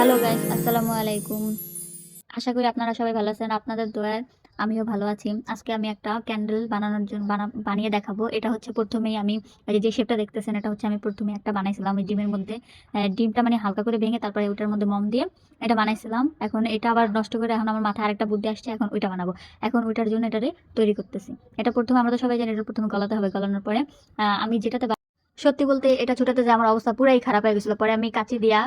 Hello guys, আসসালামু আলাইকুম। আশা করি আপনারা সবাই ভালো আছেন। আপনাদের দোয়ায় আমিও ভালো আছি। আজকে আমি একটা ক্যান্ডেল বানানোর জন্য বানিয়ে দেখাবো। এটা হচ্ছে ১ম এই আমি এই যে শেপটা দেখতেছেন, এটা হচ্ছে আমি ১ম এ একটা বানাইছিলাম ওই ডিমের মধ্যে। ডিমটা মানে হালকা করে ভেঙে তারপরে ওটার মধ্যে মোম দিয়ে এটা বানাইছিলাম। এখন এটা আবার নষ্ট করে এখন আমার মাথায় আরেকটা বুদ্ধি আসছে। এখন ওইটা বানাবো। এখন ওইটার জন্য এটারে তৈরি করতেছি। এটা ১ম এ আমরা তো সবাই জানি এটা ১ম এ গলাতে হবে। গলানোর পরে আমি যেটাতে সত্যি বলতে এটা ছুটাতে যেয়ে আমার অবস্থা পুরাই খারাপ হয়ে গেছিল। পরে আমি কাঁচি দিয়া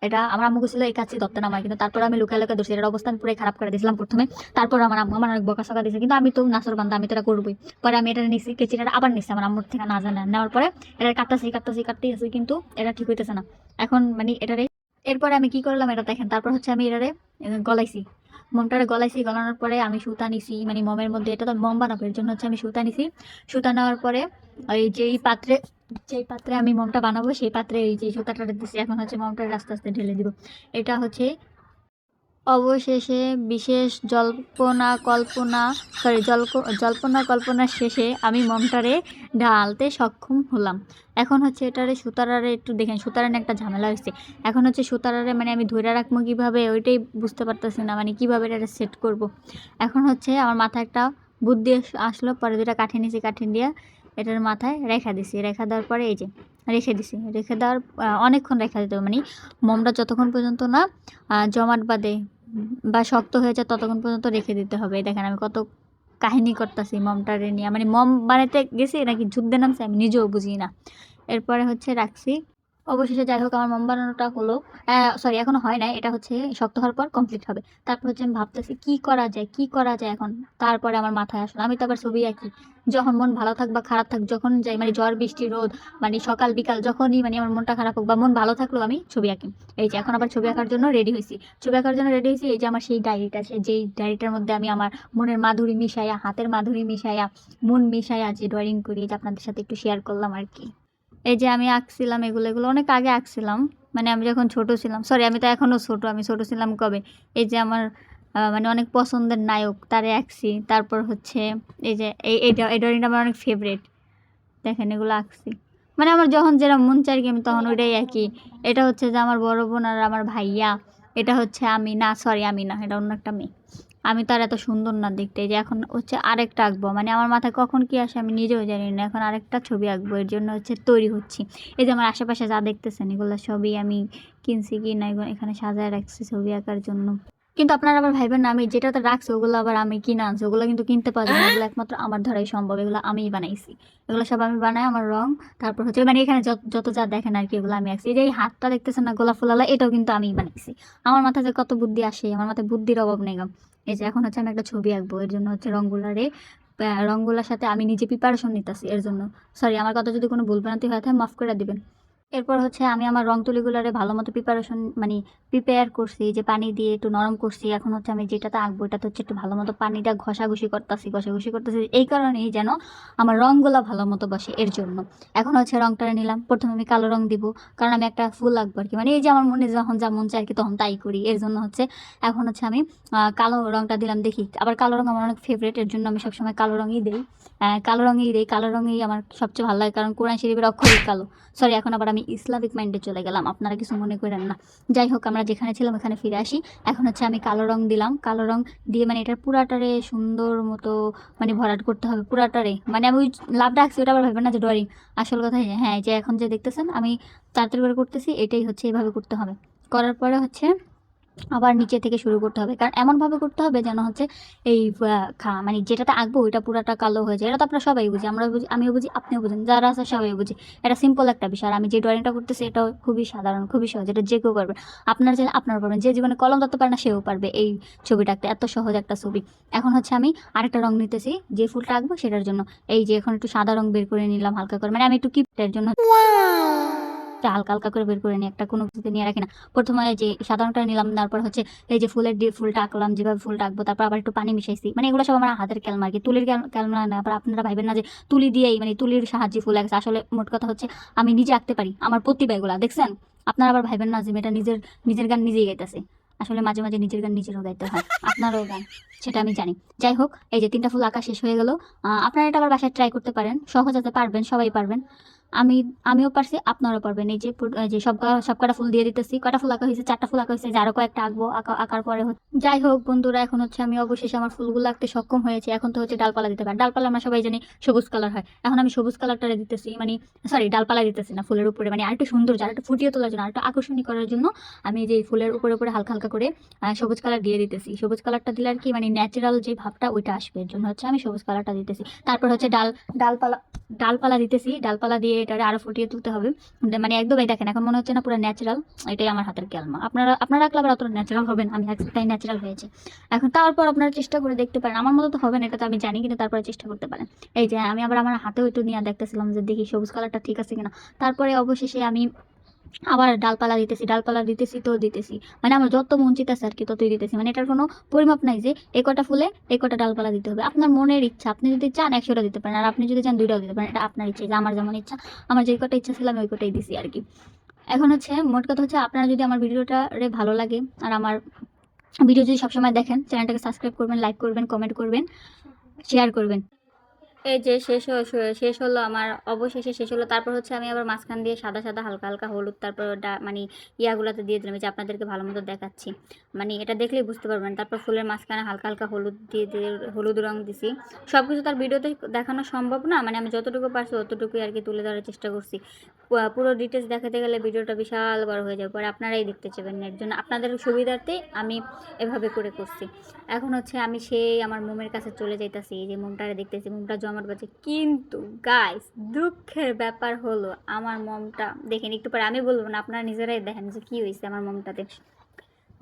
এটা আমার আম্মু কইছিল এই কাঁচি ধরতে না আমার, কিন্তু তারপরে আমি লুকায় লুকায় ধরছি। এটার অবস্থা আমি পুরাই খারাপ করে দিয়েছিলাম ১ম এ। তারপর আমার আম্মু আমার অনেক বকাঝকা দিয়েছে। কিন্তু আমি তো নাছোড়বান্দা, আমি তো এটা করবোই। পরে আমি এটা নিছি, কেচিটা আবার নিছি আমার আম্মুর থেকে না জানা। নেওয়ার পরে এটা কাটতেছি কিন্তু এটা ঠিক হইতেছে না। এখন মানে এটারে এরপরে আমি কি করলাম এটা দেখেন। তারপর হচ্ছে আমি এটারে গলাইছি। মোমটারে গলাইছি, গলানোর পরে আমি সুতা নিছি মানে মোমের মধ্যে, এটা তো মোম বানাবো এর জন্য হচ্ছে আমি সুতা নিছি। সুতা নেওয়ার পরে ওই যেই পাত্রে আমি মোমটা বানাবো সেই পাত্রে এই যে সুতাটা দিছি। এখন হচ্ছে মোমটা আস্তে আস্তে ঢেলে দিব। এটা হচ্ছে অবশেষে বিশেষ জল্পনা কল্পনার শেষে আমি মোমটারে ঢালতে সক্ষম হলাম। এখন হচ্ছে এটারে সুতারারে একটু দেখেন, সুতারে না একটা ঝামেলা হয়েছে। এখন হচ্ছে সুতারারে মানে আমি ধইরা রাখবো কিভাবে ওইটাই বুঝতে পারতেছি না, মানে কিভাবে এটা সেট করব। এখন হচ্ছে আমার মাথায় একটা বুদ্ধি আসলো। পরে দুটা কাঠি নিছি, কাঠি দিয়ে এটার মাথায় রেখা দিছি। রেখা দেওয়ার পরে এই যে রেখে দিছি। রেখে দেওয়ার অনেকক্ষণ রেখা দিতে হবে, মানে মোমটা যতক্ষণ পর্যন্ত না জমাট বাঁধে বা শক্ত হয়ে যায় ততক্ষণ পর্যন্ত রেখে দিতে হবে। দেখেন আমি কত কাহিনী করতেছি মোমটারে নিয়ে, মানে মোম বানাইতে গেছি নাকি যুদ্ধে নামছে আমি নিজেও বুঝি না। এরপরে হচ্ছে রাখছি। অবশেষে যাই হোক আমার মোম বানানোটা হলো। সরি, এখনো হয় নাই। এটা হচ্ছে শক্ত হওয়ার পর কমপ্লিট হবে। তারপর হচ্ছে আমি ভাবতেছি কি করা যায় এখন। তারপরে আমার মাথায় আসলো আমি তো আবার ছবি আঁকি। যখন মন ভালো থাক বা খারাপ থাক, যখন যাই মানে ঝড় বৃষ্টি রোদ, মানে সকাল বিকাল যখনই মানে আমার মনটা খারাপ হোক বা মন ভালো থাকলেও আমি ছবি আঁকি। এই যে এখন আবার ছবি আঁকার জন্য রেডি হয়েছি। ছবি আঁকার জন্য রেডি হয়েছি। এই যে আমার সেই ডায়েরিটা, যেই ডায়েরিটার মধ্যে আমি আমার মনের মাধুরী মিশাইয়া, হাতের মাধুরী মিশাইয়া, মন মিশাইয়া যে ড্রয়িং করি, এই যে আপনাদের সাথে একটু শেয়ার করলাম আর কি। এই যে আমি আঁকছিলাম এগুলো অনেক আগে আঁকছিলাম। মানে আমি যখন ছোট ছিলাম, সরি আমি তো এখনো ছোট, আমি ছোট ছিলাম কবে। এই যে আমার মানে অনেক পছন্দের নায়ক তারে আঁকছি। তারপর হচ্ছে এই যে এই ড্রয়িংটা আমার অনেক ফেভারিট। দেখেন এগুলো আঁকছি। মানে আমার যখন যেটা মন চাই আর কি আমি তখন ওইটাই আঁকি। এটা হচ্ছে যে আমার বড় বোন আর আমার ভাইয়া। এটা হচ্ছে আমি না, সরি আমি না, এটা অন্য একটা মেয়ে। আমি তো আর এত সুন্দর না দেখতে। এই যে এখন হচ্ছে আরেকটা আঁকবো, মানে আমার মাথায় কখন কি আসে আমি নিজেও জানি না। এখন আরেকটা ছবি আঁকবো, এর জন্য হচ্ছে তৈরি হচ্ছি। এই যে আমার আশেপাশে যা দেখতেছেন এগুলো সবই আমি কিনছি কি না, এখানে সাজায় রাখছি ছবি আঁকার জন্য। কিন্তু আপনারা আবার ভাইবেন না আমি যেটাতে রাখছি ওগুলো আবার আমি কিনে আনছি, ওগুলো কিন্তু কিনতে পাওয়া যায় না। এগুলো একমাত্র আমার দ্বারাই সম্ভব, এগুলো আমিই বানাইছি। এগুলো সব আমি বানাই, আমার রং। তারপর হচ্ছে মানে এখানে যত যত যা দেখেন আর কি এগুলো আমি আঁকছি। এই যে এই হাতটা দেখতেছেন না গোলাপ ফুলালা, এটাও কিন্তু আমিই বানাইছি। আমার মাথায় যে কত বুদ্ধি আসে, আমার মাথায় বুদ্ধির অভাব নেই গো। এই যে এখন হচ্ছে আমি একটা ছবি আঁকবো, এর জন্য হচ্ছে রংগুলার সাথে আমি নিজে প্রিপারেশন নিতেছি এর জন্য। সরি, আমার কথা যদি কোনো ভুল ভ্রান্তি হয়ে থাকে মাফ করে দিবেন। এরপর হচ্ছে আমি আমার রং তুলিগুলারে ভালো মতো প্রিপারেশন মানে প্রিপেয়ার করছি, যে পানি দিয়ে একটু নরম করছি। এখন হচ্ছে আমি যেটাতে আঁকবো এটাতে হচ্ছে একটু ভালো মতো পানিটা ঘষাঘষি করতেছি এই কারণেই যেন আমার রংগুলা ভালো মতো বসে এর জন্য। এখন হচ্ছে রংটা নিলাম। প্রথমে আমি কালো রং দিব, কারণ আমি একটা ফুল আঁকবো আর কি। মানে এই যে আমার মনে যখন যা মন চায় আর কি তখন তাই করি। এর জন্য হচ্ছে এখন হচ্ছে আমি কালো রংটা দিলাম। দেখি আবার কালো রং আমার অনেক ফেভারিট, এর জন্য আমি সবসময় কালো রঙই দিই। কালো রঙেই আমার সবচেয়ে ভালো লাগে, কারণ কোরআন শরীফের অক্ষরই কালো। সরি, এখন আবার আমি ইসলামিক মাইন্ডে চলে গেলাম, আপনারা কিছু মনে করেন না। যাই হোক আমরা যেখানে ছিলাম ওখানে ফিরে আসি। এখন হচ্ছে আমি কালো রং দিলাম। কালো রং দিয়ে মানে এটার পুরাটারে সুন্দর মতো মানে ভরাট করতে হবে পুরাটারে। মানে আমি ওই লাভটা আঁকছি ওটা আবার ভাববেন না যে ড্রয়িং। আসল কথা হ্যাঁ, এই যে এখন যে দেখতেছেন আমি তাড়াতাড়ি করে করতেছি, এটাই হচ্ছে এইভাবে করতে হবে। করার পরে হচ্ছে আবার নিচে থেকে শুরু করতে হবে, কারণ এমনভাবে করতে হবে যেন হচ্ছে এই মানে যেটাতে আঁকবো ওইটা পুরাটা কালো হয়ে যায়। এটা তো আপনারা সবাই বুঝি, আমরা বুঝি, আমিও বুঝি, আপনিও বুঝেন, যারা আছে সবাই বুঝি। এটা সিম্পল একটা বিষয়। আর আমি যে ড্রয়িংটা করতেছি এটাও খুবই সাধারণ, খুবই সহজ, এটা যে কেউ পারবে। আপনারা চাইলে আপনারা পারবেন, যে জীবনে কলম ধরতে পারে না সেও পারবে এই ছবিটা আঁকতে। এত সহজ একটা ছবি। এখন হচ্ছে আমি আরেকটা রং নিতেছি যে ফুলটা আঁকবো সেটার জন্য। এই যে এখন একটু সাদা রং বের করে নিলাম হালকা করে, মানে আমি একটু কিপটার জন্য হালকা হালকা করে বের করে নিই, একটা কোনো কিছুতে নিয়ে রাখি না। প্রথমে যে সাধারণটা নিলাম, তারপর হচ্ছে এই যে ফুলটা আঁকলাম, যেভাবে ফুলটা আঁকবো তারপর আবার একটু পানি মিশাইছি। মানে এগুলো সব আমার হাতের ক্যালমা আর কি, তুলির ক্যালমা না। আবার আপনারা ভাইবেন না যে তুলি দিয়েই মানে তুলির সাহায্যে ফুল আঁকছে। আসলে মোট কথা হচ্ছে আমি নিজে আঁকতে পারি, আমার প্রতিভা এগুলা দেখছেন। আপনারা আবার ভাইবেন না যে এটা নিজের নিজের গান নিজেই গাইতেছে। আসলে মাঝে মাঝে নিজের গান নিজেরও গাইতে হয়, আপনারও গান, সেটা আমি জানি। যাই হোক, এই যে 3টা ফুল আঁকা শেষ হয়ে গেল। আপনারা এটা আবার বাসায় ট্রাই করতে পারেন, সহজ আছে, পারবেন, সবাই পারবেন। আমিও পারছি, আপনারাও পারবেন। এই যে যে সব কটা ফুল দিয়ে দিতেছি। কটা ফুল আঁকা হয়েছে? 4টা ফুল আঁকা হয়েছে। যে আরো কয়েকটা আঁকবো, আঁকার পরে যাই হোক বন্ধুরা, এখন হচ্ছে আমি অবশেষে আমার ফুলগুলো আঁকতে সক্ষম হয়েছে। এখন তো হচ্ছে ডালপালা দিতে পারে। ডালপালা আমরা সবাই জানি সবুজ কালার হয়। এখন আমি সবুজ কালারটা দিতেছি, মানে সরি ডালপালা দিতেছি না, ফুলের উপরে, মানে আরেকটু সুন্দর, আরেকটু ফুটিয়ে তোলার জন্য, আরেকটু আকর্ষণীয় করার জন্য আমি যে ফুলের উপরে উপরে হালকা হালকা করে সবুজ কালার দিয়ে দিতেছি। সবুজ কালারটা দিলে আর কি মানে ন্যাচারাল যে ভাবটা ওইটা আসবে, এর জন্য হচ্ছে আমি সবুজ কালারটা দিতেছি। তারপর হচ্ছে ডালপালা ডালপালা দিতেছি। ডালপালা দিয়ে এটা আরো ফুটিয়ে তুলতে হবে। মানে একদমই দেখেন এখন মনে হচ্ছে না পুরো ন্যাচারাল। এটাই আমার হাতের ক্যালমা। আপনারা রাখলে আবার অতটা ন্যাচারাল হবেন, আমি তাই ন্যাচারাল হয়েছে। এখন তারপর আপনারা চেষ্টা করে দেখতে পারেন। আমার মতো তো হবে না, এটা তো আমি জানি, কিন্তু তারপরে চেষ্টা করতে পারেন। এই যে আমি আবার আমার হাতেও একটু নিয়ে দেখতেছিলাম যে দেখি সবুজ কালারটা ঠিক আছে কিনা। তারপরে অবশেষে আমি আবার ডালপালা দিতেছি তো দিতেছি, মানে আমার যত মন চিতাছে আর কি ততই দিতেছি। মানে এটার কোনো পরিমাপ নাই যে এই কটা ফুলে এই কটা ডালপালা দিতে হবে। আপনার মনের ইচ্ছা, আপনি যদি চান 100টা দিতে পারেন, আর আপনি যদি চান 2টাও দিতে পারেন। এটা আপনার ইচ্ছা, যে আমার যেমন ইচ্ছা, আমার যে কটা ইচ্ছা ছিল আমি ওই কটাই দিছি আর কি। এখন হচ্ছে মোট কথা হচ্ছে, আপনারা যদি আমার ভিডিওটা ভালো লাগে আর আমার ভিডিও যদি সবসময় দেখেন, চ্যানেলটাকে সাবস্ক্রাইব করবেন, লাইক করবেন, কমেন্ট করবেন, শেয়ার করবেন। এই যে শেষ হলো আমার, অবশেষে শেষ হলো। তারপর হচ্ছে আমি আবার মাঝখান দিয়ে সাদা সাদা হালকা হালকা হলুদ, তারপর মানে ইয়াগুলাতে দিয়ে দিলাম, যে আপনাদেরকে ভালো মতো দেখাচ্ছি, মানে এটা দেখলেই বুঝতে পারবেন। তারপর ফুলের মাঝখানে হালকা হালকা হলুদ দিয়ে হলুদ রং দিছি। সব কিছু তার ভিডিওতে দেখানো সম্ভব না, মানে আমি যতটুকু পারছি ততটুকুই আর কি তুলে ধরার চেষ্টা করছি। পুরো ডিটেলস দেখাতে গেলে ভিডিওটা বিশাল বড় হয়ে যাবে, পরে আপনারাই দেখতে চাইবেন। এর জন্য আপনাদের সুবিধার্থে আমি এভাবে করছি। এখন হচ্ছে আমি সেই আমার মোমের কাছে চলে যাইতাছি। এই যে মোমটারে দেখতেছি, মোমটা জমাট বাজে, কিন্তু গাইস দুঃখের ব্যাপার হলো আমার মোমটা দেখেন, একটু পরে আমি বলবো না, আপনারা নিজেরাই দেখেন যে কি হয়েছে আমার মোমটাতে।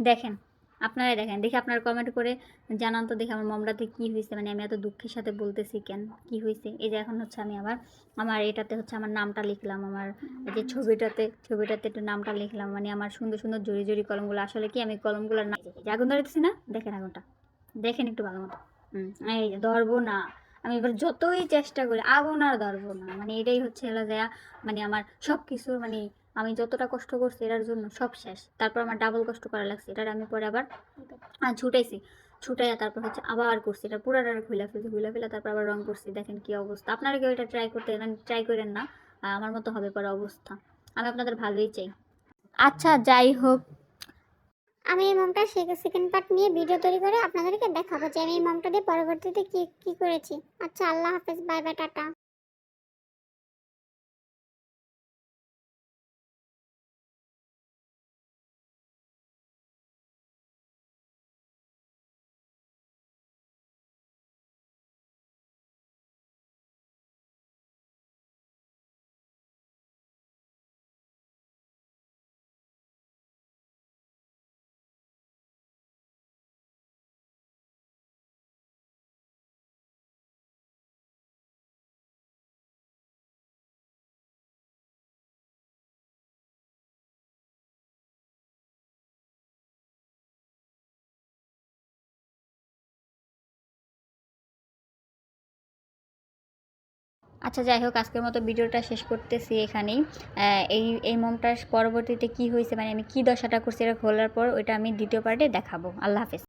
দেখেন, আপনারাই দেখেন, দেখে আপনারা কমেন্ট করে জানান তো, দেখে আমার মোমটাতে কি হয়েছে, মানে আমি এত দুঃখের সাথে বলতেছি কেন, কি হয়েছে। এই যে এখন হচ্ছে আমি আবার আমার এটাতে হচ্ছে আমার নামটা লিখলাম, আমার যে ছবিটাতে একটু নামটা লিখলাম, মানে আমার সুন্দর সুন্দর জড়ি জড়ি কলমগুলো। আসলে কি আমি কলমগুলোর নাম আগুন ধরেছি না, দেখেন আগুনটা, দেখেন একটু ভালো মতো। এই যে ধরবো না, আমি এবার যতই চেষ্টা করি আগুন আর ধরবো না, মানে এটাই হচ্ছে হলো যে মানে আমার সব কিছু, মানে আমি যতটা কষ্ট করছি এটার জন্য সব শেষ। তারপর আমার ডাবল কষ্ট করা লাগছে, এটার আমি পরে আবার ছুটাইয়া তারপর হচ্ছে আবার করছি, এটা পুরাটা খুলে ফেলা তারপর আবার রং করছি। দেখেন কি অবস্থা। আপনারা কেউ এটা ট্রাই করেন না, আমার মতো হবে পরে অবস্থা। আমি আপনাদের ভালোই চাই। আচ্ছা যাই হোক, আমি এই মমটার সেকেন্ড পার্ট নিয়ে ভিডিও তৈরি করে আপনাদেরকে দেখাবো যে আমি এই মমটা দিয়ে পরবর্তীতে কি কি করেছি। আচ্ছা, আল্লাহ হাফেজ, বাই বাই, টাটা। আচ্ছা যাই হোক, আজকের মতো ভিডিওটা শেষ করতেছি এখানেই। এই মোমটার পরবর্তীতে কি হয়েছে, মানে আমি কি দশাটা করছি এটা খোলার পর ওইটা আমি দ্বিতীয় পার্টে দেখাবো। আল্লাহ হাফেজ।